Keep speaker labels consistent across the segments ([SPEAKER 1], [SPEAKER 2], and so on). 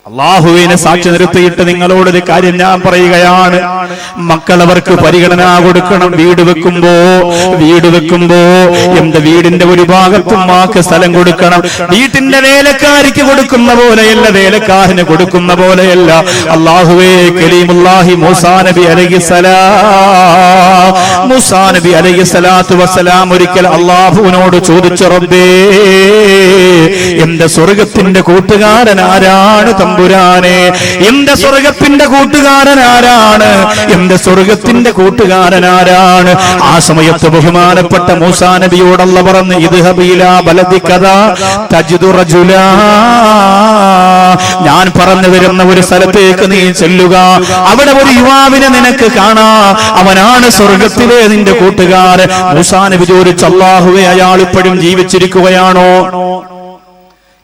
[SPEAKER 1] അള്ളാഹുവിനെ സാക്ഷി നിർത്തിയിട്ട് നിങ്ങളോടൊരു കാര്യം ഞാൻ പറയുകയാണ്. മക്കളവർക്ക് പരിഗണന കൊടുക്കണം. വീട് വെക്കുമ്പോ എന്റെ വീടിന്റെ ഒരു ഭാഗത്തും മാക്ക് സ്ഥലം കൊടുക്കണം. വീട്ടിന്റെ വേലക്കാരിക്ക് കൊടുക്കുന്ന പോലെയല്ല, വേലക്കാരന് കൊടുക്കുന്ന പോലെയല്ല. അള്ളാഹുവേ, കലീമുല്ലാഹി മൂസാ നബി അലൈഹിസ്സലാത്തു വസ്സലാം ഒരിക്കൽ അള്ളാഹുവിനോട് ചോദിച്ചു, റബ്ബേ, എന്റെ സ്വർഗത്തിന്റെ കൂട്ടുകാരൻ ആരാണ് തമ്പുരാനെ? എന്റെ സ്വർഗത്തിന്റെ കൂട്ടുകാരൻ ആരാണ്? എന്റെ സ്വർഗത്തിന്റെ കൂട്ടുകാരൻ ആരാണ്? ആ സമയത്ത് ബഹുമാനപ്പെട്ട മൂസാ നബിയോട് അല്ലാഹു പറഞ്ഞു, ഇദ്ഹബ് ഇലാ ബലദികദാ തജിദു റജുലാ, ഞാൻ പറഞ്ഞു വരുന്ന ഒരു സ്ഥലത്തേക്ക് നീ ചെല്ലുക, അവിടെ ഒരു യുവാവിനെ നിനക്ക് കാണാം, അവനാണ് സ്വർഗത്തിലെ നിന്റെ കൂട്ടുകാരൻ. മൂസാ നബി ചോദിച്ചു, അല്ലാഹുവേ, അയാൾ ഇപ്പോഴും ജീവിച്ചിരിക്കുകയാണോ?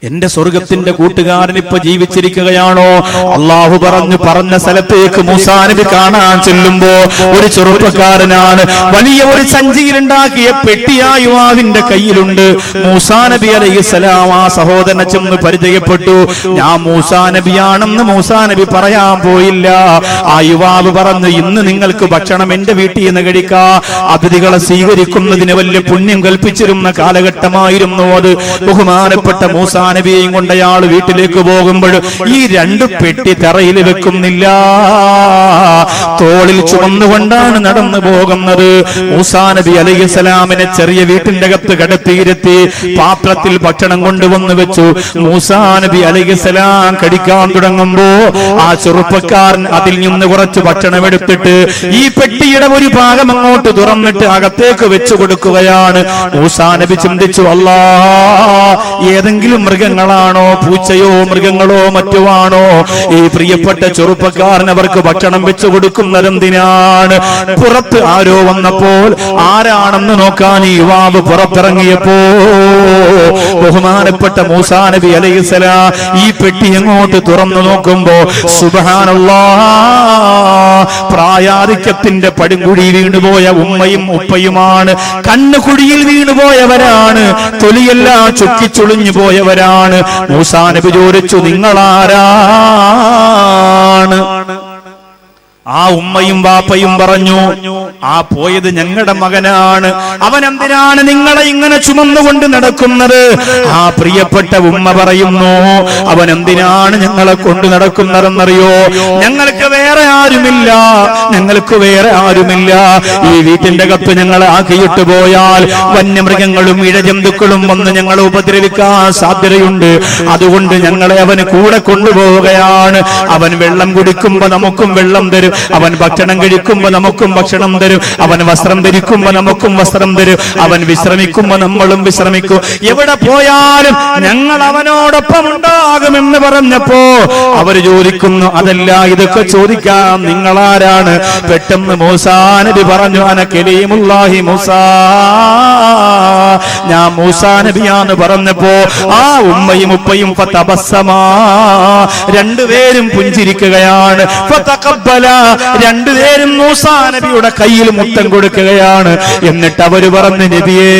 [SPEAKER 1] എന്റെ സ്വർഗത്തിന്റെ കൂട്ടുകാരൻ ഇപ്പൊ ജീവിച്ചിരിക്കുകയാണോ? അള്ളാഹു പറഞ്ഞ സ്ഥലത്തേക്ക് മൂസാ നബി കാണാൻ ചെല്ലുമ്പോ ഒരു ചെറുപ്പക്കാരനാണ്. വലിയ ഒരു സഞ്ചിയിലുണ്ടാക്കിയ പെട്ടി ആ യുവാവിന്റെ കയ്യിലുണ്ട്. മൂസാ നബി അലൈഹിസ്സലാം ആ സഹോദരനെ ചെന്ന് പരിചയപ്പെട്ടു. ഞാൻ മൂസാ നബിയാണെന്ന് മൂസാ നബി പറയാൻ പോയില്ല. ആ യുവാവ് പറഞ്ഞു, ഇന്ന് നിങ്ങൾക്ക് ഭക്ഷണം എന്റെ വീട്ടിൽ നിന്ന് കഴിക്കാ. അതിഥികളെ സ്വീകരിക്കുന്നതിന് വലിയ പുണ്യം കൽപ്പിച്ചിരുന്ന കാലഘട്ടമായിരുന്നു അത്. ബഹുമാനപ്പെട്ട മൂസാ നബിയെയും കൊണ്ട് അയാൾ വീട്ടിലേക്ക് പോകുമ്പോൾ ഈ രണ്ട് പെട്ടി തറയിൽ വെക്കുന്നില്ല, തോളിൽ ചുമന്നുകൊണ്ടാണ് നടന്നു പോകുന്നത്. മൂസാ നബി അലൈഹിസ്സലാമിനെ ചെറിയ വീട്ടിന്റെ അകത്ത് കടത്തിയിരുത്തി പാത്രത്തിൽ ഭക്ഷണം കൊണ്ടുവന്ന് വെച്ചു. മൂസാ നബി അലൈഹിസ്സലാം കഴിക്കാൻ തുടങ്ങുമ്പോ ആ ചെറുപ്പക്കാരൻ അതിൽ നിന്ന് കുറച്ച് ഭക്ഷണം എടുത്തിട്ട് ഈ പെട്ടിയുടെ ഒരു ഭാഗം അങ്ങോട്ട് തുറന്നിട്ട് അകത്തേക്ക് വെച്ചു കൊടുക്കുകയാണ്. മൂസാ നബി ചിന്തിച്ചു, അല്ലാ, ഏതെങ്കിലും മൃഗങ്ങളാണോ, പൂച്ചയോ മൃഗങ്ങളോ മറ്റോ ആണോ ഈ പ്രിയപ്പെട്ട ചെറുപ്പക്കാരൻ അവർക്ക് ഭക്ഷണം വെച്ചു കൊടുക്കുന്നതെന്തിനാണ്? പുറത്ത് ആരോ വന്നപ്പോൾ ആരാണെന്ന് നോക്കാൻ ഈ യുവാവ് പുറത്തിറങ്ങിയപ്പോ ബഹുമാനപ്പെട്ട മൂസാ നബി അലൈഹിസ്സലാം ഈ പെട്ടി അങ്ങോട്ട് തുറന്നു നോക്കുമ്പോ സുബ്ഹാനല്ലാഹ്, പ്രായാധിക്യത്തിന്റെ പടുകുഴി വീണുപോയ ഉമ്മയും ഉപ്പയുമാണ്. കണ്ണുകുഴിയിൽ വീണുപോയവരാണ്, തൊലിയെല്ലാം ചുക്കിച്ചുളിഞ്ഞു പോയവരാണ്. മൂസാ നബി ചോദിച്ചു, നിങ്ങളാരാണ്? ആ ഉമ്മയും വാപ്പയും പറഞ്ഞു, ആ പോയത് ഞങ്ങളുടെ മകനാണ്. അവൻ എന്തിനാണ് നിങ്ങളെ ഇങ്ങനെ ചുമന്നുകൊണ്ട് നടക്കുന്നത്? ആ പ്രിയപ്പെട്ട ഉമ്മ പറയുന്നു, അവൻ എന്തിനാണ് ഞങ്ങളെ കൊണ്ട് നടക്കുന്നതെന്നറിയോ? ഞങ്ങൾക്ക് വേറെ ആരുമില്ല. ഈ വീട്ടിന്റെ അകത്ത് ഞങ്ങളെ ആക്കിയിട്ട് പോയാൽ വന്യമൃഗങ്ങളും ഇഴജന്തുക്കളും വന്ന് ഞങ്ങളെ ഉപദ്രവിക്കാൻ സാധ്യതയുണ്ട്. അതുകൊണ്ട് ഞങ്ങളെ അവന് കൂടെ കൊണ്ടുപോവുകയാണ്. അവൻ വെള്ളം കുടിക്കുമ്പോ നമുക്കും വെള്ളം തരും, അവൻ ഭക്ഷണം കഴിക്കുമ്പോ നമുക്കും ഭക്ഷണം തരും, അവൻ വസ്ത്രം ധരിക്കുമ്പോ നമുക്കും വസ്ത്രം തരും, അവൻ വിശ്രമിക്കുമ്പോ നമ്മളും വിശ്രമിക്കും. എവിടെ പോയാലും ഞങ്ങൾ അവനോടൊപ്പം ഉണ്ടാകുമെന്ന് പറഞ്ഞപ്പോ അവര് ചോദിക്കുന്നു, അതല്ല, ഇതൊക്കെ ചോദിക്കാം, നിങ്ങളാരാണ്? പെട്ടെന്ന് മൂസാ നബി പറഞ്ഞു, അന കലീമുല്ലാഹി മൂസാ, ഞാൻ മൂസാ നബിയാന്ന് പറഞ്ഞപ്പോ ആ ഉമ്മയും ഉപ്പയും ഫതബസ്സമാ, രണ്ടുപേരും പുഞ്ചിരിക്കുകയാണ്. ഫതഖബ്ബല, രണ്ടുപേരും മൂസാ നബിയുടെ കയ്യിൽ മുത്തം കൊടുക്കുകയാണ്. എന്നിട്ട് അവര് പറഞ്ഞു, നബിയേ,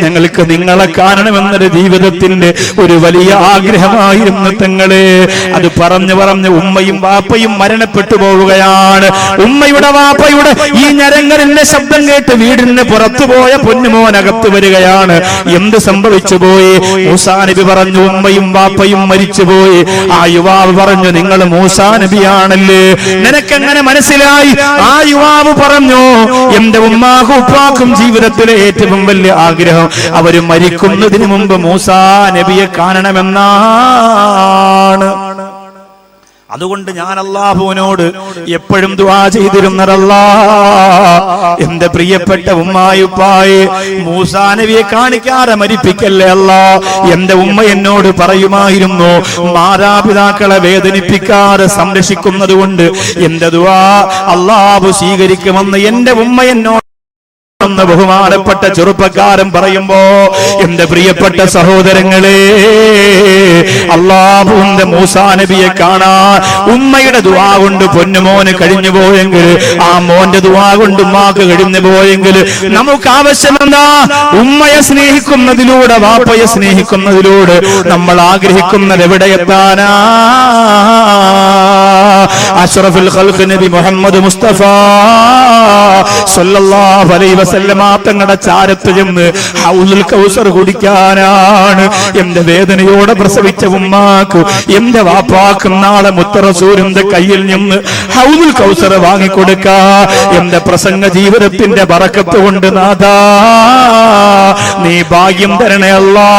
[SPEAKER 1] ഞങ്ങൾക്ക് നിങ്ങളെ കാണണമെന്നൊരു ജീവിതത്തിന്റെ ഒരു വലിയ ആഗ്രഹമായിരുന്നു തങ്ങളെ. അത് പറഞ്ഞു ഉമ്മയും വാപ്പയും മരണപ്പെട്ടു പോവുകയാണ്. ഉമ്മയുടെ വാപ്പയുടെ ഈ ഞരങ്ങലിന്റെ ശബ്ദം കേട്ട് വീടിന് പുറത്തു പോയ പൊന്നുമോനകത്ത് വരികയാണ്. എന്ത് സംഭവിച്ചു പോയി? മൂസാ നബി പറഞ്ഞു, ഉമ്മയും വാപ്പയും മരിച്ചുപോയി. ആ യുവാവ് പറഞ്ഞു, നിങ്ങൾ മൂസാ നബിയാണല്ലേ, നിനക്കെങ്ങനെ മനസ്സിലായി? ആ യുവാവ് പറഞ്ഞു, എന്റെ ഉമ്മാക്കും ഉപ്പാക്കും ജീവിതത്തിലെ ഏറ്റവും വലിയ ആഗ്രഹം അവര് മരിക്കുന്നതിന് മുമ്പ് മൂസാ നബിയെ കാണണമെന്നാണ്. അതുകൊണ്ട് ഞാൻ അല്ലാഹുവിനോട് എപ്പോഴും ദുആ ചെയ്തിരുന്നതല്ലാ, എന്റെ പ്രിയപ്പെട്ട ഉമ്മായുപ്പായെ മൂസാ നബിയെ കാണിക്കാതെ മരിപ്പിക്കല്ലേ അല്ലാ. എന്റെ ഉമ്മ എന്നോട് പറയുമായിരുന്നു, മാതാപിതാക്കളെ വേദനിപ്പിക്കാതെ സംരക്ഷിക്കുന്നത് കൊണ്ട് എന്റെ ദുആ അല്ലാഹു സ്വീകരിക്കുമെന്ന് എന്റെ ഉമ്മ എന്നോട് ബഹുമാനപ്പെട്ട ചെറുപ്പക്കാരൻ പറയുമ്പോ, എന്റെ പ്രിയപ്പെട്ട സഹോദരങ്ങളെ, അല്ലാഹുവിന്റെ മൂസാ നബിയെ കാണാൻ ഉമ്മയുടെ ദുആ കൊണ്ട് പൊന്നുമോന് കഴിഞ്ഞു പോയെങ്കിൽ, ആ മോന്റെ ദുആ കൊണ്ട് ഉമ്മാക്ക് കഴിഞ്ഞു പോയെങ്കിൽ നമുക്ക് ആവശ്യമെന്താ? ഉമ്മയെ സ്നേഹിക്കുന്നതിലൂടെ, വാപ്പയെ സ്നേഹിക്കുന്നതിലൂടെ നമ്മൾ ആഗ്രഹിക്കുന്നത് എവിടെ എത്താനാ? അഷ്റഫുൽ ഖൽഖ് നബി മുഹമ്മദ് മുസ്തഫ സല്ലല്ലാഹു അലൈഹി വസല്ലമ തങ്ങളുടെ ചാരത്ത് ചെന്ന് ഹൗലുൽ കൗസർ കുടിക്കാനാണ്. എന്റെ വേദനയോടെ പ്രസവിച്ച ഉമ്മാക്ക്, എന്റെ വാപ്പാക്കും നാളെ മുത്തറസൂലിന്റെ കയ്യിൽ നിന്ന് ഹൗലുൽ കൗസർ വാങ്ങിക്കൊടുക്കാ. എന്റെ പ്രസംഗ ജീവിതത്തിന്റെ ബറക്കത്ത് കൊണ്ട് നാഥാ നീ ഭാഗ്യം തരണേ അല്ലാ.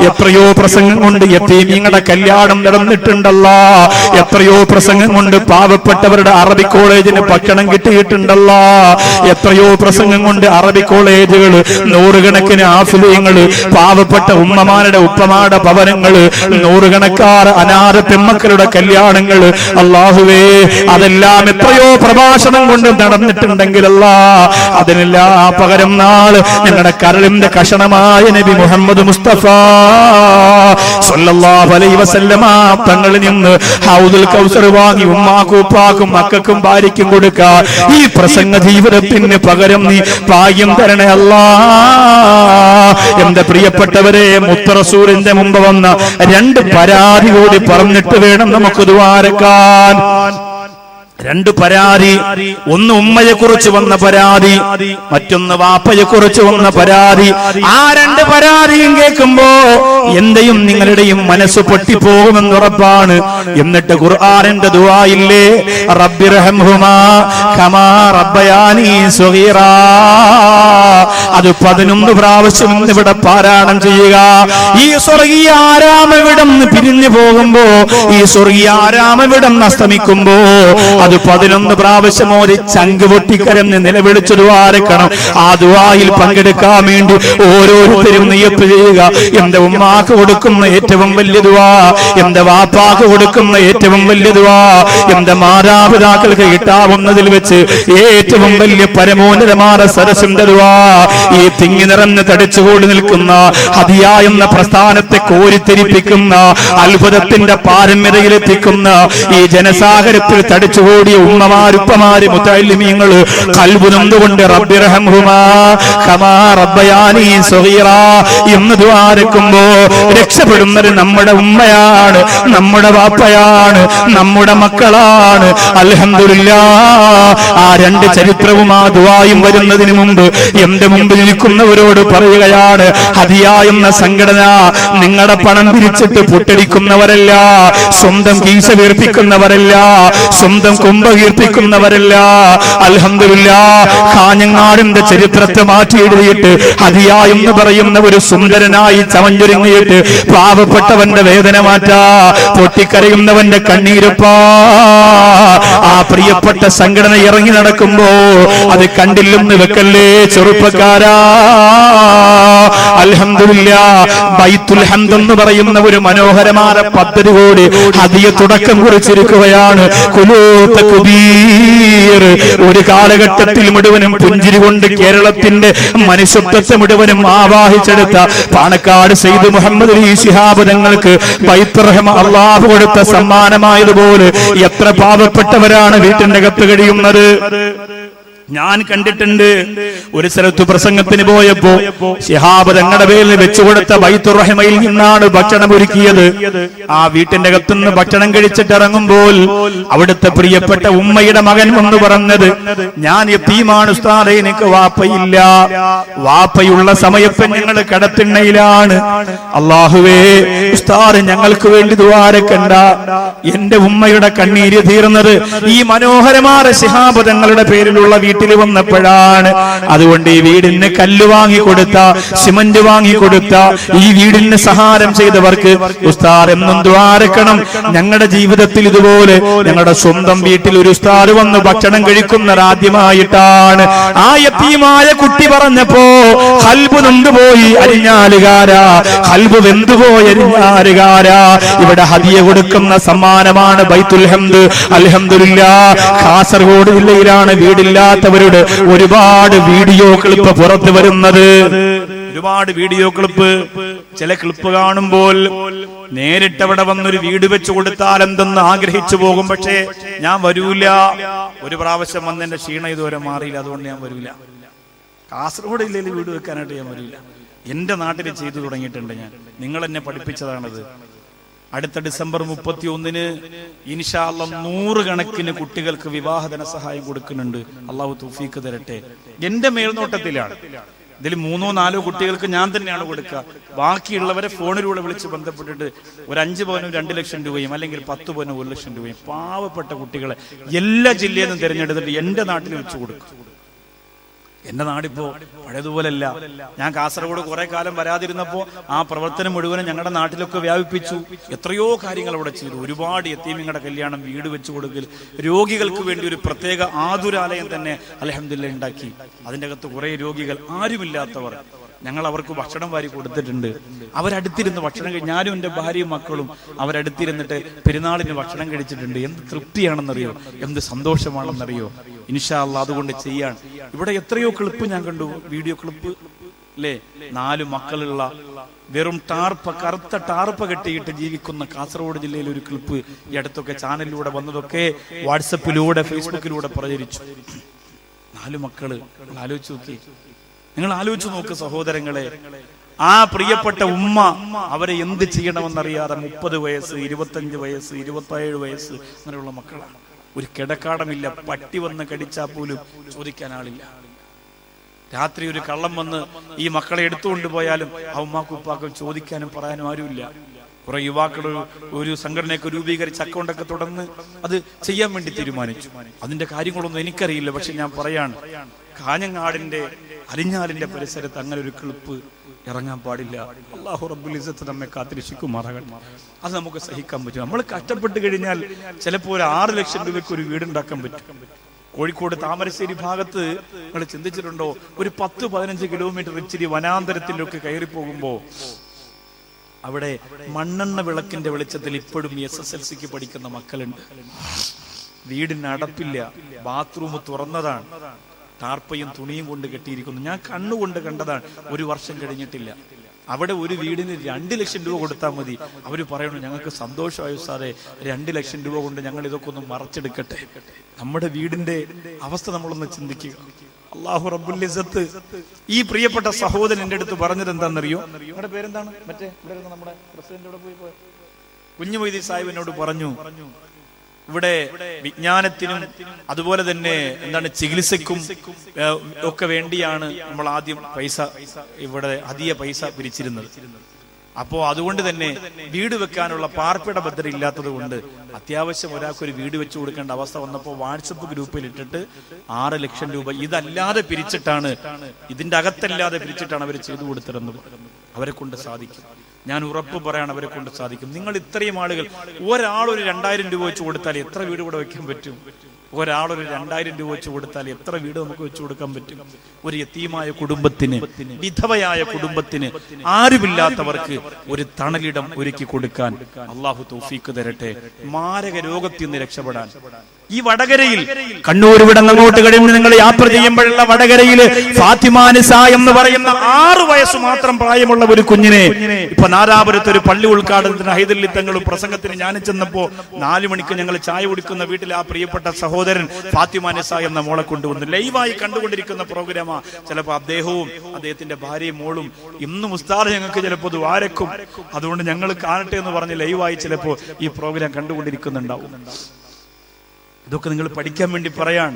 [SPEAKER 1] എത്രയോ പ്രസംഗം കൊണ്ട് യതീമീങ്ങളുടെ കല്യാണം നടന്നിട്ടുണ്ടല്ലോ. എത്രയോ പ്രസംഗം കൊണ്ട് പാവപ്പെട്ടവരുടെ അറബി കോളേജിന് ഭക്ഷണം കിട്ടിയിട്ടുണ്ടല്ലോ. എത്രയോ പ്രസംഗം കൊണ്ട് അറബി കോളേജുകൾ, നൂറുകണക്കിന് ആഫിലിയങ്ങള്, പാവപ്പെട്ട ഉമ്മമാരുടെ ഉപ്പമാരുടെ ഭവനങ്ങള്, നൂറുകണക്കാർ അനാഥ പെമ്മക്കളുടെ കല്യാണങ്ങള്, അല്ലാഹുവേ അതെല്ലാം എത്രയോ പ്രഭാഷണം കൊണ്ട് നടന്നിട്ടുണ്ടെങ്കിലല്ല, അതിനെല്ലാം പകരം നാള് ഞങ്ങളുടെ കരളിന്റെ കഷണമായ നബി മുഹമ്മദ് മുസ്തഫ സല്ലല്ലാഹു അലൈഹി വസല്ലമ തങ്ങളിൽ നിന്ന് ഹൗദുൽ കൗസർ വാങ്ങി ഉമ്മാക്കും ഉപ്പാക്കും മക്കൾക്കും ഭാര്യയ്ക്കും കൊടുക്കാൻ ഈ പ്രസംഗ ജീവിതത്തിന് പകരം നീ ഭാഗ്യം തരണേ അല്ലാ. എന്റെ പ്രിയപ്പെട്ടവരെ, മുത്തറസൂലിന്റെ മുമ്പ് വന്ന രണ്ട് പരാതി കൂടി പറഞ്ഞിട്ട് വേണം നമുക്ക് ദുആരക്കാൻ. രണ്ട് പരാതി, ഒന്ന് ഉമ്മയെ കുറിച്ച് വന്ന പരാതി, മറ്റൊന്ന് വാപ്പയെ കുറിച്ച് വന്ന പരാതി. ആ രണ്ട് പരാതിയും കേൾക്കുമ്പോ എന്റെയും നിങ്ങളുടെയും മനസ്സ് പൊട്ടിപ്പോകുമെന്നുറപ്പാണ്. എന്നിട്ട് ഖുർആനിന്റെ ദുആയില്ലേ, റബ്ബിർഹംഹുമാ കമാ റബ്ബയാനി സഗീറാ, അത് 11 പ്രാവശ്യം ഇവിടെ പാരായണം ചെയ്യുക. ഈ സ്വർഗീയ ആരാമവിടം പിരിഞ്ഞു പോകുമ്പോ, ഈ സ്വർഗീയ ആരാമവിടം അസ്തമിക്കുമ്പോ അത് 11 പ്രാവശ്യം ഓതി ചങ്ക് പൊട്ടിക്കരന്ന് നിലവിളിച്ചു ദുആരക്കണം. ആ ദുആയിൽ പങ്കെടുക്കാൻ വേണ്ടി ഓരോരുത്തരും നിയ്യത്ത് ചെയ്യുക. എന്റെ ഉമ്മാക്ക് കൊടുക്കുന്ന ഏറ്റവും വലിയ ദുആ, എന്റെ വാപ്പാക്ക് കൊടുക്കുന്ന ഏറ്റവും വലിയ ദുആ, എന്റെ മാതാപിതാക്കൾക്ക് കിട്ടാവുന്നതിൽ വെച്ച് ഏറ്റവും വലിയ പരമോന്നതമായ സരസിന്റെ ദുആ, ഈ തിങ്ങി നിറഞ്ഞ് തടിച്ചുകൂടി നിൽക്കുന്ന ഹദിയ എന്ന പ്രസ്ഥാനത്തെ കോരിത്തെരിപ്പിക്കുന്ന, അത്ഭുതത്തിന്റെ പാരമ്യതയിലെത്തിക്കുന്ന ഈ ജനസാഗരത്തിൽ തടിച്ചുകൂടി ഉമ്മമാരുപ്പമാര് മുതഅല്ലിമീങ്ങള് ഖൽബ് നൊന്തുകൊണ്ട് റബ്ബിർഹംഹുമാ കമാ റബ്ബയാനി സഗീറാ എന്ന് ദുആരക്കുമ്പോ രക്ഷപ്പെടുന്നത് നമ്മുടെ ഉമ്മയാണ്, നമ്മുടെ വാപ്പയാണ്, നമ്മുടെ മക്കളാണ്. അൽഹംദുലില്ലാഹ്. ആ രണ്ട് ചരിത്രവും ആ ദുആയും വരുന്നതിന് മുമ്പ് എന്റെ മുമ്പിൽ ഇരിക്കുന്നവരോട് പറയുകയാണ്, ഹദിയ എന്ന സംഘടന നിങ്ങളുടെ പണം പിരിച്ചിട്ട് പൊട്ടടിക്കുന്നവരല്ല, സ്വന്തം കീശ വീർപ്പിക്കുന്നവരല്ല, സ്വന്തം കുംഭ കീർത്തിക്കുന്നവരല്ല. അൽഹംദുലില്ലാഹ്. കാഞ്ഞങ്ങാടിന്റെ ചരിത്രത്തെ മാറ്റി എഴുതിയിട്ട് ഹദിയ എന്ന് പറയുന്ന ഒരു സുന്ദരനായി ചമഞ്ഞൊരുങ്ങിയിട്ട് പാവപ്പെട്ടവന്റെ വേദന മാറ്റാ, പൊട്ടിക്കരയുന്നവന്റെ കണ്ണീരപ്പാ. ആ പ്രിയപ്പെട്ട സംഘടന ഇറങ്ങി നടക്കുമ്പോ അത് കണ്ടില്ലെന്ന് വെക്കല്ലേ ചെറുപ്പക്കാരാ. അൽഹംദുലില്ലാഹ്. ബൈത്തുൽ ഹംദ് എന്ന് പറയുന്ന ഒരു മനോഹരമായ പദ്ധതി കൂടി ഹദിയ തുടക്കം കുറിച്ചിരിക്കുകയാണ്. ഒരു കാലഘട്ടത്തിൽ മുഴുവനും പുഞ്ചിരി കൊണ്ട് കേരളത്തിന്റെ മനുഷ്യത്വത്തെ മുഴുവനും ആവാഹിച്ചെടുത്ത പാണക്കാട് സയ്യിദ് മുഹമ്മദ് അലി ശിഹാബ് തങ്ങൾക്ക് ബൈത്തുർ റഹ്മ അല്ലാഹു കൊടുത്ത സമ്മാനമായതുപോലെ എത്ര പാവപ്പെട്ടവരാണ് വീട്ടിന്റെ അകത്ത് കഴിയുന്നത്. ഞാൻ കണ്ടിട്ടുണ്ട്. ഒരു സ്ഥലത്ത് പ്രസംഗത്തിന് പോയപ്പോ ശിഹാബ് തങ്ങളുടെ പേരിൽ വെച്ചുകൊടുത്ത ബൈത്തുർ റഹ്മയിൽ നിന്നാണ് ഭക്ഷണം ഒരുക്കിയത്. ആ വീട്ടിന്റെ അകത്തുനിന്ന് ഭക്ഷണം കഴിച്ചിട്ട് ഇറങ്ങുമ്പോൾ അവിടുത്തെ പ്രിയപ്പെട്ട ഉമ്മയുടെ മകൻ വന്ന് പറഞ്ഞത്, ഞാൻ യതീമാണ് ഉസ്താദേ, എനിക്ക് വാപ്പയില്ല. വാപ്പയുള്ള സമയത്ത് ഞങ്ങൾ കടത്തിണ്ണയിലാണ്. അല്ലാഹുവേ ഉസ്താദ് ഞങ്ങൾക്ക് വേണ്ടി ദുആരക്കണ്ട. എന്റെ ഉമ്മയുടെ കണ്ണീര് തീർന്നത് ഈ മനോഹരമായ ശിഹാബ് തങ്ങളുടെ പേരിലുള്ള വീട്ടിൽ വന്നപ്പോഴാണ്. അതുകൊണ്ട് ഈ വീടിന് കല്ല് വാങ്ങിക്കൊടുത്ത, സിമന്റ് വാങ്ങിക്കൊടുത്ത, ഈ വീടിന് സഹായം ചെയ്തവർക്ക് ഉസ്താദ് എന്നും ദുആരക്കണം. ഞങ്ങളുടെ ജീവിതത്തിൽ ഇതുപോലെ ഞങ്ങളുടെ സ്വന്തം വീട്ടിൽ ഒരു ഉസ്താദ് വന്ന് ഭക്ഷണം കഴിക്കുന്നത് ആദ്യമായിട്ടാണ്. ആ യതീമായ കുട്ടി പറഞ്ഞപ്പോ ഖൽബ് നൊന്തുപോയി. അരിഞ്ഞാലുകാരാ, ഖൽബ് വെന്തുപോയി അരിഞ്ഞാലുകാരാ. ഇവിടെ ഹദിയ കൊടുക്കുന്ന സമ്മാനമാണ് ബൈത്തുൽ ഹംദ്. അൽഹംദുലില്ലാഹ്. കാസർഗോഡ് ജില്ലയിലാണ് വീടില്ലാത്തവരുടെ ഒരുപാട് വീഡിയോകൾ ഇപ്പൊ പുറത്തു വരുന്നത്. ഒരുപാട് വീഡിയോ ക്ലിപ്പ്. ചില ക്ലിപ്പ് കാണുമ്പോൾ നേരിട്ടവിടെ വന്നൊരു വീട് വെച്ച് കൊടുത്താൽ എന്തെന്ന് ആഗ്രഹിച്ചു പോകും. പക്ഷേ ഞാൻ വരൂല. ഒരു പ്രാവശ്യം വന്ന് എന്റെ ക്ഷീണം ഇതുവരെ മാറിയില്ല, അതുകൊണ്ട് ഞാൻ വരൂല. കാസർഗോഡ് ജില്ലയിൽ വീട് വെക്കാനായിട്ട് ഞാൻ വരില്ല. എന്റെ നാട്ടിൽ ചെയ്തു തുടങ്ങിയിട്ടുണ്ട് ഞാൻ. നിങ്ങൾ എന്നെ പഠിപ്പിച്ചതാണത്. അടുത്ത ഡിസംബർ 31 ഇൻഷാ അല്ലാഹ് 100 കണക്കിന് കുട്ടികൾക്ക് വിവാഹ ധനസഹായം കൊടുക്കുന്നുണ്ട്. അള്ളാഹു തൗഫീഖ് തരട്ടെ. എന്റെ മേൽനോട്ടത്തിലാണ്. ഇതിൽ 3-4 കുട്ടികൾക്ക് ഞാൻ തന്നെയാണ് കൊടുക്കുക. ബാക്കിയുള്ളവരെ ഫോണിലൂടെ വിളിച്ച് ബന്ധപ്പെട്ടിട്ട് ഒരു 5 പവനും 2 ലക്ഷം രൂപയും അല്ലെങ്കിൽ 10 പവനും 1 ലക്ഷം രൂപയും പാവപ്പെട്ട കുട്ടികളെ എല്ലാ ജില്ലയിൽ നിന്നും തിരഞ്ഞെടുത്തിട്ട് എന്റെ നാട്ടിൽ വെച്ച് കൊടുക്കും. എന്റെ നാടിപ്പോ പഴയതുപോലല്ല. ഞാൻ കാസർഗോഡ് കുറെ കാലം വരാതിരുന്നപ്പോ ആ പ്രവർത്തനം മുഴുവനും ഞങ്ങളുടെ നാട്ടിലൊക്കെ വ്യാപിപ്പിച്ചു. എത്രയോ കാര്യങ്ങൾ അവിടെ ചെയ്തു. ഒരുപാട് യതീമിങ്ങളുടെ കല്യാണം, വീട് വെച്ചു കൊടുക്കൽ, രോഗികൾക്ക് വേണ്ടി ഒരു പ്രത്യേക ആതുരാലയം തന്നെ അൽഹംദുലില്ലാഹ് ഉണ്ടാക്കി. അതിൻ്റെ അകത്ത് കുറെ രോഗികൾ, ആരുമില്ലാത്തവർ, ഞങ്ങൾ അവർക്ക് ഭക്ഷണം വാരി കൊടുത്തിട്ടുണ്ട്. അവരടുത്തിരുന്ന് ഭക്ഷണം ഞാനും എൻ്റെ ഭാര്യയും മക്കളും അവരടുത്തിരുന്നിട്ട് പെരുന്നാളിന് ഭക്ഷണം കഴിച്ചിട്ടുണ്ട്. എന്ത് തൃപ്തിയാണെന്നറിയോ, എന്ത് സന്തോഷമാണെന്നറിയോ. ഇൻഷാ അല്ലാഹ് അതുകൊണ്ട് ചെയ്യാൻ. ഇവിടെ എത്രയോ ക്ലിപ്പ് ഞാൻ കണ്ടു, വീഡിയോ ക്ലിപ്പ് അല്ലേ. 4 മക്കളുള്ള വെറും കറുത്ത ടാർപ്പ കെട്ടിയിട്ട് ജീവിക്കുന്ന കാസർഗോഡ് ജില്ലയിലെ ഒരു ക്ലിപ്പ് ഈ അടുത്തൊക്കെ ചാനലിലൂടെ വന്നതൊക്കെ വാട്സപ്പിലൂടെ ഫേസ്ബുക്കിലൂടെ പ്രചരിച്ചു. 4 മക്കള്. നിങ്ങൾ ആലോചിച്ചു നോക്ക് സഹോദരങ്ങളെ. ആ പ്രിയപ്പെട്ട ഉമ്മ അവരെ എന്ത് ചെയ്യണമെന്നറിയാതെ 30 വയസ്സ്, 25 വയസ്സ്, 27 വയസ്സ് അങ്ങനെയുള്ള മക്കളാണ്. ഒരു കിടക്കാടമില്ല. പട്ടി വന്ന് കടിച്ചാൽ പോലും ചോദിക്കാൻ ആളില്ല. രാത്രി ഒരു കള്ളം വന്ന് ഈ മക്കളെ എടുത്തുകൊണ്ട് പോയാലും ആ ഉമ്മാക്കും ഉപ്പാക്കും ചോദിക്കാനും പറയാനും ആരുമില്ല. കുറെ യുവാക്കൾ ഒരു സംഘടനയൊക്കെ രൂപീകരിച്ച് അക്കൗണ്ടൊക്കെ തുടർന്ന് അത് ചെയ്യാൻ വേണ്ടി തീരുമാനിച്ചു. അതിന്റെ കാര്യങ്ങളൊന്നും എനിക്കറിയില്ല. പക്ഷെ ഞാൻ പറയാണ്, കാഞ്ഞങ്ങാടിന്റെ അരിഞ്ഞാലിന്റെ പരിസരത്ത് അങ്ങനെ ഒരു ക്ലിപ്പ് ഇറങ്ങാൻ പാടില്ല. അല്ലാഹു റബ്ബുൽ ഇസ്സത്ത് നമ്മെ കാത്തിരക്ഷിക്കുമാറാകട്ടെ. അത് നമുക്ക് സഹിക്കാൻ പറ്റും. നമ്മൾ കഷ്ടപ്പെട്ട് കഴിഞ്ഞാൽ ചിലപ്പോൾ ഒരു 6 ലക്ഷം രൂപയ്ക്ക് ഒരു വീടുണ്ടാക്കാൻ പറ്റും. കോഴിക്കോട് താമരശ്ശേരി ഭാഗത്ത് നിങ്ങൾ ചിന്തിച്ചിട്ടുണ്ടോ? ഒരു 10-15 കിലോമീറ്റർ ഇച്ചിരി വനാന്തരത്തിലൊക്കെ കയറി പോകുമ്പോ അവിടെ മണ്ണെണ്ണ വിളക്കിന്റെ വെളിച്ചത്തിൽ ഇപ്പോഴും SSLCക്ക് പഠിക്കുന്ന മക്കളുണ്ട്. വീടിന് അടപ്പില്ല, ബാത്റൂം തുറന്നതാണ്, ടാർപ്പയും തുണിയും കൊണ്ട് കെട്ടിയിരിക്കുന്നു. ഞാൻ കണ്ണുകൊണ്ട് കണ്ടതാണ്. 1 വർഷം കഴിഞ്ഞിട്ടില്ല. അവിടെ ഒരു വീടിന് 2 ലക്ഷം രൂപ കൊടുത്താൽ മതി. അവര് പറയണു, ഞങ്ങൾക്ക് സന്തോഷമായി സാറേ, 2 ലക്ഷം രൂപ കൊണ്ട് ഞങ്ങൾ ഇതൊക്കെ ഒന്ന് മറച്ചെടുക്കട്ടെ. നമ്മുടെ വീടിന്റെ അവസ്ഥ നമ്മളൊന്ന് ചിന്തിക്കുക. അല്ലാഹു റബ്ബുൽ ഇസ്സത്ത് ഈ പ്രിയപ്പെട്ട സഹോദരൻ എന്റെ അടുത്ത് പറഞ്ഞത് എന്താണെന്നറിയോ? നിങ്ങളുടെ പേരെന്താണ്? മറ്റേ നമ്മുടെ പ്രസിഡന്റ് പോയി കുഞ്ഞു മൊയ്തീൻ സാഹിബിനോട് പറഞ്ഞു, ഇവിടെ വിജ്ഞാനത്തിനും അതുപോലെ തന്നെ ചികിത്സയ്ക്കും ഒക്കെ വേണ്ടിയാണ് നമ്മൾ ആദ്യം ഇവിടെ അധിക പൈസ പിരിച്ചിരുന്നത്. അപ്പോ അതുകൊണ്ട് തന്നെ വീട് വെക്കാനുള്ള പാർപ്പിട ഭദ്രത ഇല്ലാത്തത് കൊണ്ട് അത്യാവശ്യം ഒരാൾക്കൊരു വീട് വെച്ചു കൊടുക്കേണ്ട അവസ്ഥ വന്നപ്പോൾ വാട്സപ്പ് ഗ്രൂപ്പിൽ ഇട്ടിട്ട് 6 ലക്ഷം രൂപ ഇതല്ലാതെ പിരിച്ചിട്ടാണ്, ഇതിന്റെ അകത്തല്ലാതെ പിരിച്ചിട്ടാണ് അവർ ചെയ്തു കൊടുത്തതെന്ന് അവരെ കൊണ്ട് സാധിക്കും. ഞാൻ ഉറപ്പ് പറയാണ്, അവരെ കൊണ്ട് സാധിക്കും. നിങ്ങൾ ഇത്രയും ആളുകൾ, ഒരാളൊരു 2000 രൂപ വെച്ച് കൊടുത്താൽ എത്ര വീട് ഇവിടെ വെക്കാൻ പറ്റും? ഒരാളൊരു 2000 രൂപ വെച്ച് കൊടുത്താൽ എത്ര വീട് നമുക്ക് വെച്ചു കൊടുക്കാൻ പറ്റും? ഒരു യതീമായ കുടുംബത്തിന്, വിധവയായ കുടുംബത്തിന്, ആരുമില്ലാത്തവർക്ക് ഒരു തണലിടം ഒരുക്കി കൊടുക്കാൻ അള്ളാഹു തൗഫീഖ് തരട്ടെ. മാരക രോഗത്തിൽ നിന്ന് രക്ഷപ്പെടാൻ ഈ വടകരയിൽ, കണ്ണൂർ ഇവിടെ അങ്ങോട്ട് കഴിഞ്ഞ് നിങ്ങൾ യാത്ര ചെയ്യുമ്പോഴുള്ള വടകരയില് ഫാത്തിമ നിസ എന്ന് പറയുന്ന 6 വയസ്സ് മാത്രം പ്രായമുള്ള ഒരു കുഞ്ഞിനെ ഇപ്പൊ നാദാപുരത്ത് ഒരു പള്ളി ഉദ്ഘാടനത്തിന് ഹൈദരലി തങ്ങളും പ്രസംഗത്തിന് ഞാൻ ചെന്നപ്പോ 4 മണിക്ക് ഞങ്ങൾ ചായ കുടിക്കുന്ന വീട്ടിൽ ആ പ്രിയപ്പെട്ട സഹോദരൻ ഫാത്തിമ നിസ എന്ന മോളെ കൊണ്ടുവന്നു. ലൈവായി കണ്ടുകൊണ്ടിരിക്കുന്ന പ്രോഗ്രാമാ. ചിലപ്പോ അദ്ദേഹവും അദ്ദേഹത്തിന്റെ ഭാര്യയും മോളും ഇന്നും ഉസ്താദ് ഞങ്ങൾക്ക് ചിലപ്പോൾ ദ്വാരക്കും, അതുകൊണ്ട് ഞങ്ങൾ കാണട്ടെ എന്ന് പറഞ്ഞ് ലൈവായി ചിലപ്പോ ഈ പ്രോഗ്രാം കണ്ടുകൊണ്ടിരിക്കുന്നുണ്ടാവും. ഇതൊക്കെ നിങ്ങൾ പഠിക്കാൻ വേണ്ടി പറയാൻ.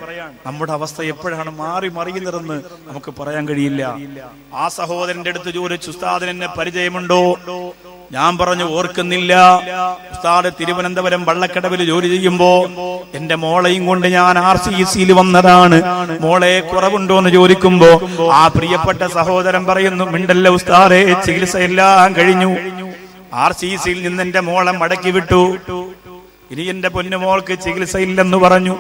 [SPEAKER 1] നമ്മുടെ അവസ്ഥ എപ്പോഴാണ് മാറി മറിയുന്നതെന്ന് നമുക്ക് പറയാൻ കഴിയില്ല. ആ സഹോദരന്റെ അടുത്ത് ചോദിച്ചു, ഉസ്താദിന് എന്നെ പരിചയമുണ്ടോ? ഞാൻ പറഞ്ഞു, ഓർക്കുന്നില്ല. ഉസ്താദ് തിരുവനന്തപുരം വള്ളക്കടവിൽ ജോലി ചെയ്യുമ്പോ എന്റെ മോളെയും കൊണ്ട് ഞാൻ RCCയിൽ വന്നതാണ്. മോളെ കുറവുണ്ടോ എന്ന് ചോദിക്കുമ്പോ ആ പ്രിയപ്പെട്ട സഹോദരൻ പറയുന്നു, മിണ്ടല്ല ഉസ്താദേ, ചികിത്സയെല്ലാം കഴിഞ്ഞു. RCCയിൽ നിന്ന് എന്റെ മോളെ മടക്കി വിട്ടു. ഇനി എന്റെ പൊന്നുമോൾക്ക് ചികിത്സയില്ലെന്ന് പറഞ്ഞു.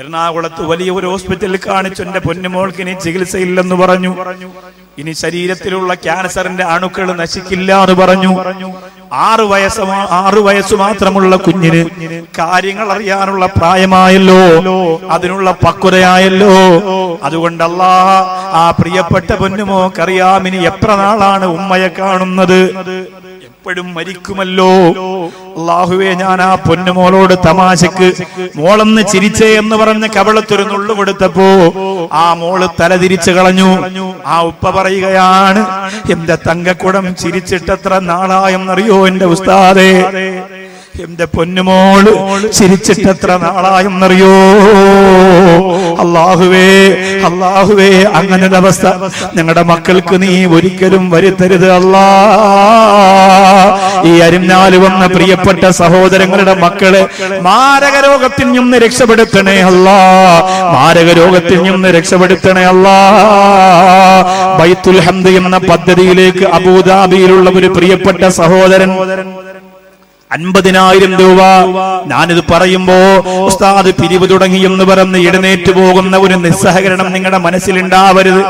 [SPEAKER 1] എറണാകുളത്ത് വലിയ ഒരു ഹോസ്പിറ്റലിൽ കാണിച്ചു, എന്റെ പൊന്നുമോൾക്ക് ഇനി ചികിത്സയില്ലെന്ന് പറഞ്ഞു. ഇനി ശരീരത്തിലുള്ള ക്യാൻസറിന്റെ അണുക്കൾ നശിക്കില്ല എന്ന് പറഞ്ഞു. 6 വയസ്സ് മാത്രമുള്ള കുഞ്ഞിന് കാര്യങ്ങൾ അറിയാനുള്ള പ്രായമായല്ലോ, അതിനുള്ള പക്വതയായല്ലോ. അതുകൊണ്ട് അല്ലാഹ് ആ പ്രിയപ്പെട്ട പൊന്നുമോക്കറിയാം ഇനി എത്ര നാളാണ് ഉമ്മയെ കാണുന്നത്, എപ്പോഴും മരിക്കുമല്ലോ. അല്ലാഹുവേ, ഞാൻ ആ പൊന്നുമോളോട് തമാശക്ക് മോളൊന്ന് ചിരിച്ചേ എന്ന് പറഞ്ഞ് കവളത്തൊരു നുള്ളു കൊടുത്തപ്പോ ആ മോള് തലതിരിച്ചു കളഞ്ഞു. ആ ഉപ്പ പറയുകയാണ്, എന്റെ തങ്കക്കുടം ചിരിച്ചിട്ടെത്ര നാളായെന്നറിയോ എന്റെ ഉസ്താദേ, എന്റെ പൊന്നുമോള് ചിരിച്ചിട്ടെത്ര നാളായെന്നറിയോ. അല്ലാഹുവേ, അല്ലാഹുവേ, അങ്ങനൊരു അവസ്ഥ ഞങ്ങളുടെ മക്കൾക്ക് നീ ഒരിക്കലും വരുത്തരുത് അല്ലാ. ഈ അരിഞ്ഞാല് വന്ന പ്രിയപ്പെട്ട സഹോദരങ്ങളുടെ മക്കളെ മാരക രോഗത്തിൽ നിന്ന് രക്ഷപ്പെടുത്തണേ അല്ലാ, മാരക രോഗത്തിൽ നിന്ന് രക്ഷപ്പെടുത്തണേ അല്ലാ. ബൈത്തുൽ ഹംദ് എന്ന പദ്ധതിയിലേക്ക് അബൂദാബിയിലുള്ള ഒരു പ്രിയപ്പെട്ട സഹോദരൻ 50,000 രൂപ, ഞാനിത് പറയുമ്പോ ഉസ്താദ് പിരിവ് തുടങ്ങി എന്ന് പറഞ്ഞ് എഴുന്നേറ്റ് പോകുന്ന ഒരു നിസ്സഹകരണം നിങ്ങളുടെ മനസ്സിലുണ്ടാവരുത്.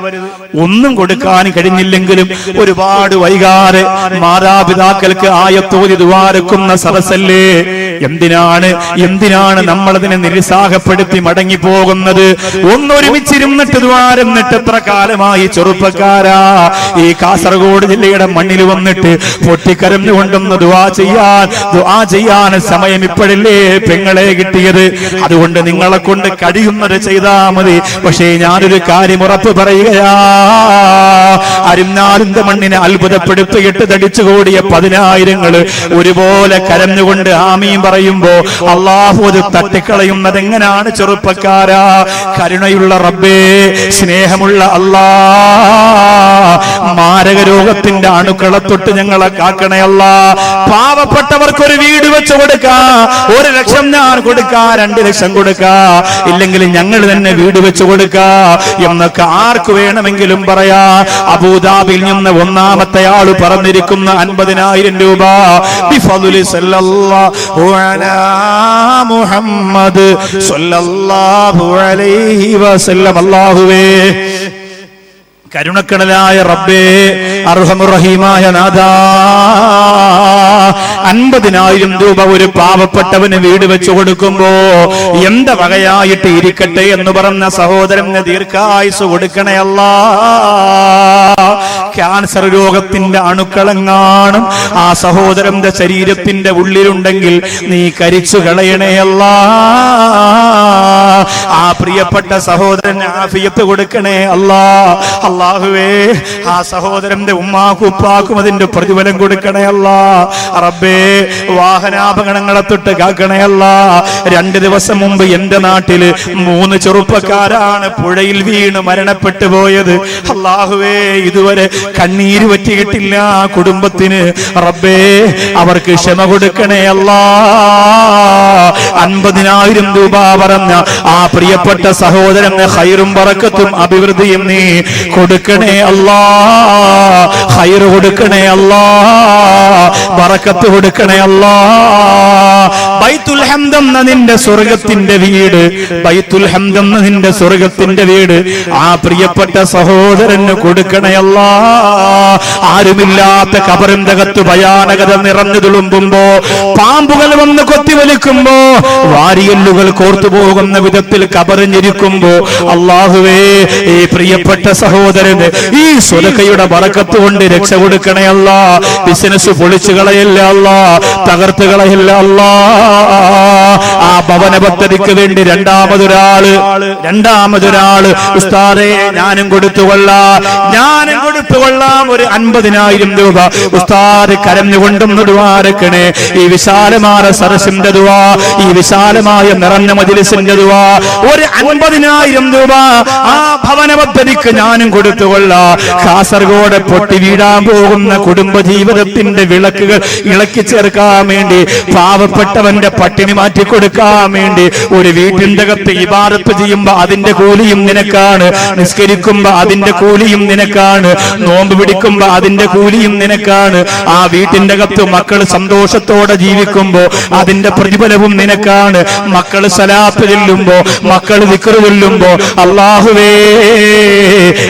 [SPEAKER 1] ഒന്നും കൊടുക്കാൻ കഴിഞ്ഞില്ലെങ്കിലും ഒരുപാട് വൈകാതെ മാതാപിതാക്കൾക്ക് ആയത്തോതി ദുആരക്കുന്ന സദസ്സല്ലേ. എന്തിനാണ് നമ്മളതിനെ നിരുത്സാഹപ്പെടുത്തി മടങ്ങി പോകുന്നത്? ഒന്നൊരുമിച്ചിരുന്നിട്ട് ദ്വാരന്നിട്ട് എത്ര കാലമായി ചെറുപ്പക്കാരാ ഈ കാസർഗോഡ് ജില്ലയുടെ മണ്ണിൽ വന്നിട്ട് പൊട്ടിക്കരഞ്ഞുകൊണ്ടൊന്ന് ദുആ ചെയ്യാൻ സമയം ഇപ്പോഴല്ലേ പെങ്ങളെ കിട്ടിയത്. അതുകൊണ്ട് നിങ്ങളെ കൊണ്ട് കഴിയുന്നത് ചെയ്താ മതി. പക്ഷേ ഞാനൊരു കാര്യം ഉറപ്പ് പറയുകയാ, അരിഞ്ഞാലിന്റെ മണ്ണിനെ അത്ഭുതപ്പെടുത്തിയിട്ട് തടിച്ചുകൂടിയ 10,000 ഒരുപോലെ കരഞ്ഞുകൊണ്ട് ആമീൻ പറയുമ്പോ അല്ലാഹു അത് തട്ടിക്കളയുന്നത് എങ്ങനെയാണ് ചെറുപ്പക്കാരാ? കരുണയുള്ള റബ്ബേ, സ്നേഹമുള്ള അല്ലാ, മാരക രോഗത്തിന്റെ അണുക്കളെ തൊട്ട് ഞങ്ങളെ കാക്കണേ അല്ലാ. പാവപ്പെട്ടവർക്കൊരു വീട് വെച്ച് കൊടുക്കാ, 1 ലക്ഷം ഞാൻ കൊടുക്കാ, 2 ലക്ഷം കൊടുക്കാ, ഇല്ലെങ്കിൽ ഞങ്ങൾ തന്നെ വീട് വെച്ച് കൊടുക്കാ എന്നൊക്കെ ആർക്ക് വേണമെങ്കിലും പറയാ. അബൂദാബിയിൽ നിന്ന് ഒന്നാമത്തെ ആള് പറഞ്ഞിരിക്കുന്ന 50,000 രൂപ ബിഫദ്ലി സല്ലല്ലാഹു അലാ മുഹമ്മദ് സല്ലല്ലാഹു അലൈഹി വസല്ലം. അല്ലാഹുവേ, കരുണക്കടലായ റബ്ബേ, അർഹമുർ റഹീമായ നാഥാ, 50,000 രൂപ ഒരു പാവപ്പെട്ടവന് വീട് വെച്ചു കൊടുക്കുമ്പോ എന്റെ വകയായിട്ട് ഇരിക്കട്ടെ എന്ന് പറഞ്ഞ സഹോദരന് ദീർഘായുസ് കൊടുക്കണേ അല്ലാ. ക്യാൻസർ രോഗത്തിന്റെ അണുക്കളെങ്ങാനും ആ സഹോദരന്റെ ശരീരത്തിന്റെ ഉള്ളിലുണ്ടെങ്കിൽ നീ കരിച്ചു കളയണേ അല്ലാ. ആ പ്രിയപ്പെട്ട സഹോദരന് ആഫിയത്ത് കൊടുക്കണേ അല്ലാ. അല്ലാഹുവേ, ആ സഹോദരന്റെ ഉമ്മാക്കും ഉപ്പാക്കും അതിന്റെ പ്രതിഫലം കൊടുക്കണേ അല്ലാ. റബ്ബേ, വാഹനാപകടങ്ങളെ തൊട്ട് കാക്കണേ അല്ലാ. 2 ദിവസം മുമ്പ് എന്റെ നാട്ടില് 3 ചെറുപ്പക്കാരാണ് പുഴയിൽ വീണ് മരണപ്പെട്ടു പോയത്. അല്ലാഹുവേ, ഇതുവരെ കണ്ണീര് പറ്റിയിട്ടില്ല ആ കുടുംബത്തിന്. റബ്ബേ, അവർക്ക് ക്ഷമ കൊടുക്കണേ അല്ലാ. 50,000 രൂപ പറഞ്ഞ ആ പ്രിയപ്പെട്ട സഹോദരന് ഖൈറും ബറക്കത്തും അഭിവൃദ്ധിയും നീ കൊടുക്കണേ അല്ലാ. ഖൈറ് കൊടുക്കണേ അല്ലാ, ബറക്കത്ത് കൊടുക്കണേ അല്ലാ. ബൈത്തുൽ ഹംദ് എന്ന നിന്റെ സ്വർഗത്തിന്റെ വീട്, ബൈത്തുൽ ഹംദ് എന്ന നിന്റെ സ്വർഗത്തിന്റെ വീട് ആ പ്രിയപ്പെട്ട സഹോദരന് കൊടുക്കണേ അല്ലാ. ആരുമില്ലാത്ത ഖബറിന്റെ അകത്ത് ഭയാനകത നിറഞ്ഞു തുളുമ്പുമ്പോ, പാമ്പുകൾ വന്ന് കൊത്തിവലിക്കുമ്പോ, വാരിയല്ലുകൾ കോർത്തു പോകുന്ന വിധത്തിൽ ഖബറിഞ്ഞിരിക്കുമ്പോ, അല്ലാഹുവേ, ഈ പ്രിയപ്പെട്ട സഹോദരന് ഈ സ്വതക്കയുടെ ബറക്കത്ത് കൊണ്ട് രക്ഷ കൊടുക്കണേ അല്ലാ. ബിസിനസ് പൊളിച്ചു കളയല്ല അല്ലാ, തകർത്ത് കളയല്ല അല്ലാ. ആ ഭവന പദ്ധതിക്ക് വേണ്ടി രണ്ടാമതൊരാള് ഉസ്താദേ ഞാനും കൊടുത്തുകൊള്ളാം ഒരു 50,000 രൂപ ഉസ്താദ് കരഞ്ഞുകൊണ്ടൊന്ന് ദുആരക്കണേ. ഈ വിശാലമായ സരസിന്റെ ദുആ, ഈ വിശാലമായ നിറഞ്ഞ മജ്‌ലിസിന്റെ ദുആ, ഒരു 50,000 രൂപ ആ ഭവന പദ്ധതിക്ക് ഞാനും കൊടുത്തുകൊള്ളാം. കാസർഗോഡ് പൊട്ടി വീഴാൻ പോകുന്ന കുടുംബജീവിതത്തിന്റെ വിളക്കുകൾ ഇളക്കി ചേർക്കാൻ വേണ്ടി, പാവപ്പെട്ടവന്റെ പട്ടിണി മാറ്റിക്കൊടുക്കാൻ വേണ്ടി, ഒരു വീട്ടിന്റെ അകത്ത് ഇബാദത്ത് ചെയ്യുമ്പോ അതിന്റെ കൂലിയും നിനക്കാണ്, നിസ്കരിക്കുമ്പോ അതിന്റെ കൂലിയും നിനക്കാണ്, നോമ്പ് പിടിക്കുമ്പോ അതിന്റെ കൂലിയും നിനക്കാണ്. ആ വീട്ടിന്റെ അകത്ത് മക്കൾ സന്തോഷത്തോടെ ജീവിക്കുമ്പോ അതിന്റെ പ്രതിഫലവും നിനക്കാണ്. മക്കൾ സലാത്ത് ചൊല്ലുമ്പോ, മക്കൾ ദിക്ർ ചൊല്ലുമ്പോ, അല്ലാഹുവേ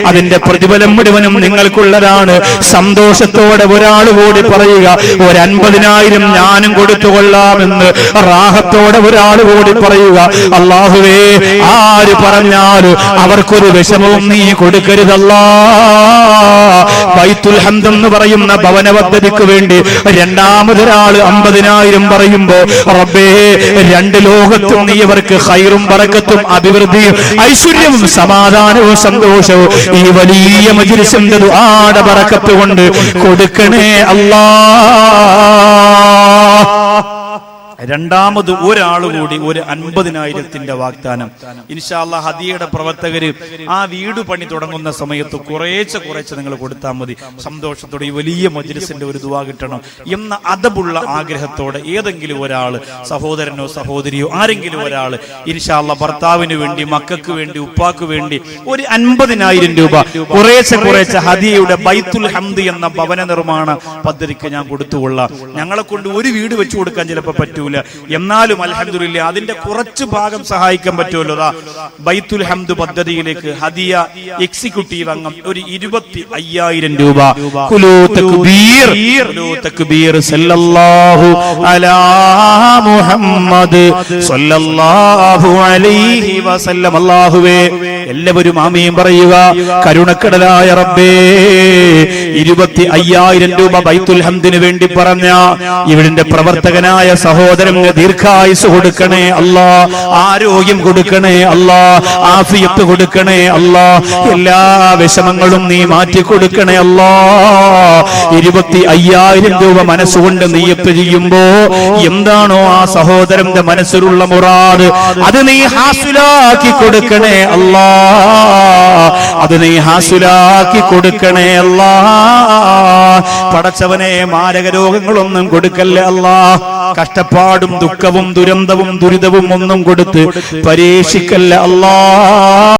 [SPEAKER 1] അതിന്റെ പ്രതിഫലം മുഴുവനും നിങ്ങൾക്കുള്ളതാണ്. സന്തോഷത്തോടെ ഒരാൾ കൂടി പറയുക, 50,000 ഞാനും കൊടുത്തുകൊള്ളാമെന്ന് റാഹത്തോടെ ഒരാൾ കൂടി പറയുക. അല്ലാഹുവേ ആര് പറഞ്ഞാലും അവർക്കൊരു വിഷമവും നീ കൊടുക്കരുതല്ലാ. ബൈത്തുൽ ഹംദ് എന്ന് പറയുന്ന ഭവന പദ്ധതിക്ക് വേണ്ടി രണ്ടാമതൊരാൾ 50,000 പറയുമ്പോ റബ്ബേ രണ്ട് ലോകത്തും നീ അവർക്ക് ഖൈറും ബറക്കത്തും അഭിവൃദ്ധിയും ഐശ്വര്യവും സമാധാനവും സന്തോഷവും ഈ വലിയ മജ്‌ലിസിന്റെ ദുആയുടെ ബറക്കത്ത് കൊണ്ട് കൊടുക്കണേ അല്ലാഹ്. രണ്ടാമത് ഒരാൾ കൂടി ഒരു 50,000 വാഗ്ദാനം. ഇൻഷാ അല്ലാഹ് ഹദിയയുടെ പ്രവർത്തകര് ആ വീട് പണി തുടങ്ങുന്ന സമയത്ത് കുറേശ്ശെ നിങ്ങൾ കൊടുത്താൽ മതി. സന്തോഷത്തോടെ ഈ വലിയ മജ്‌ലിസിന്റെ ഒരു ദുആ കിട്ടണം എന്ന അദബുള്ള ആഗ്രഹത്തോടെ ഏതെങ്കിലും ഒരാള്, സഹോദരനോ സഹോദരിയോ ആരെങ്കിലും ഒരാള് ഇൻഷാ അല്ലാഹ് ഭർത്താവിന് വേണ്ടി, മക്കൾക്ക് വേണ്ടി, ഉപ്പാക്ക് വേണ്ടി ഒരു 50,000 രൂപ കുറേശ്ശെ ഹദിയയുടെ ബൈത്തുൽ ഹംദ് എന്ന ഭവന നിർമ്മാണ പദ്ധതിക്ക് ഞാൻ കൊടുത്തുകൊള്ളാം. ഞങ്ങളെ കൊണ്ട് ഒരു വീട് വെച്ചു കൊടുക്കാൻ ചിലപ്പോൾ പറ്റൂല, എന്നാലും അൽഹംദുലില്ലാ അതിന്റെ കുറച്ച് ഭാഗം സഹായിക്കാൻ പറ്റുമല്ലോ. ബൈത്തുൽ ഹംദ് പദ്ധതിയിലേക്ക് ഹദിയ എക്സിക്യൂട്ടീവ് അംഗം ഒരു 25,000 രൂപ. ഖുലൂ തക്ബീർ, ഖുലൂ തക്ബീർ സല്ലല്ലാഹു അലാ മുഹമ്മദ് സല്ലല്ലാഹു അലൈഹി വസല്ലം. അല്ലാഹുവേ എല്ലാവരും ആമീൻ പറയുക. കരുണക്കടലായ റബ്ബേ 25,000 രൂപ ബൈത്തുൽ ഹംദിന് വേണ്ടി പറഞ്ഞ ഇവിടുത്തെ പ്രവർത്തകനായ സഹോദരൻ ദീർഘായുസ് കൊടുക്കണേ അല്ലാ, ആരോഗ്യം കൊടുക്കണേ അല്ലാ, ആഫിയത്ത് കൊടുക്കണേ അല്ലാ, എല്ലാ വിഷമങ്ങളും നീ മാറ്റി കൊടുക്കണേ അല്ലാ. 25,000 രൂപ മനസ്സുകൊണ്ട് നിയ്യത്ത് ചെയ്യുമ്പോ എന്താണോ ആ സഹോദരന്റെ മനസ്സിലുള്ള മുറാദ് അത് നീ ഹാസിലാക്കി കൊടുക്കണേ അല്ലാ, അത് നീ ഹാസിലാക്കി കൊടുക്കണേ അല്ലാ. പടച്ചവനെ മാരക രോഗങ്ങളൊന്നും കൊടുക്കല്ലേ അല്ലാ, കഷ്ടപ്പാടും ദുഃഖവും ദുരന്തവും ദുരിതവും ഒന്നും കൊടുത്ത് പരീക്ഷിക്കല്ല അല്ലാ.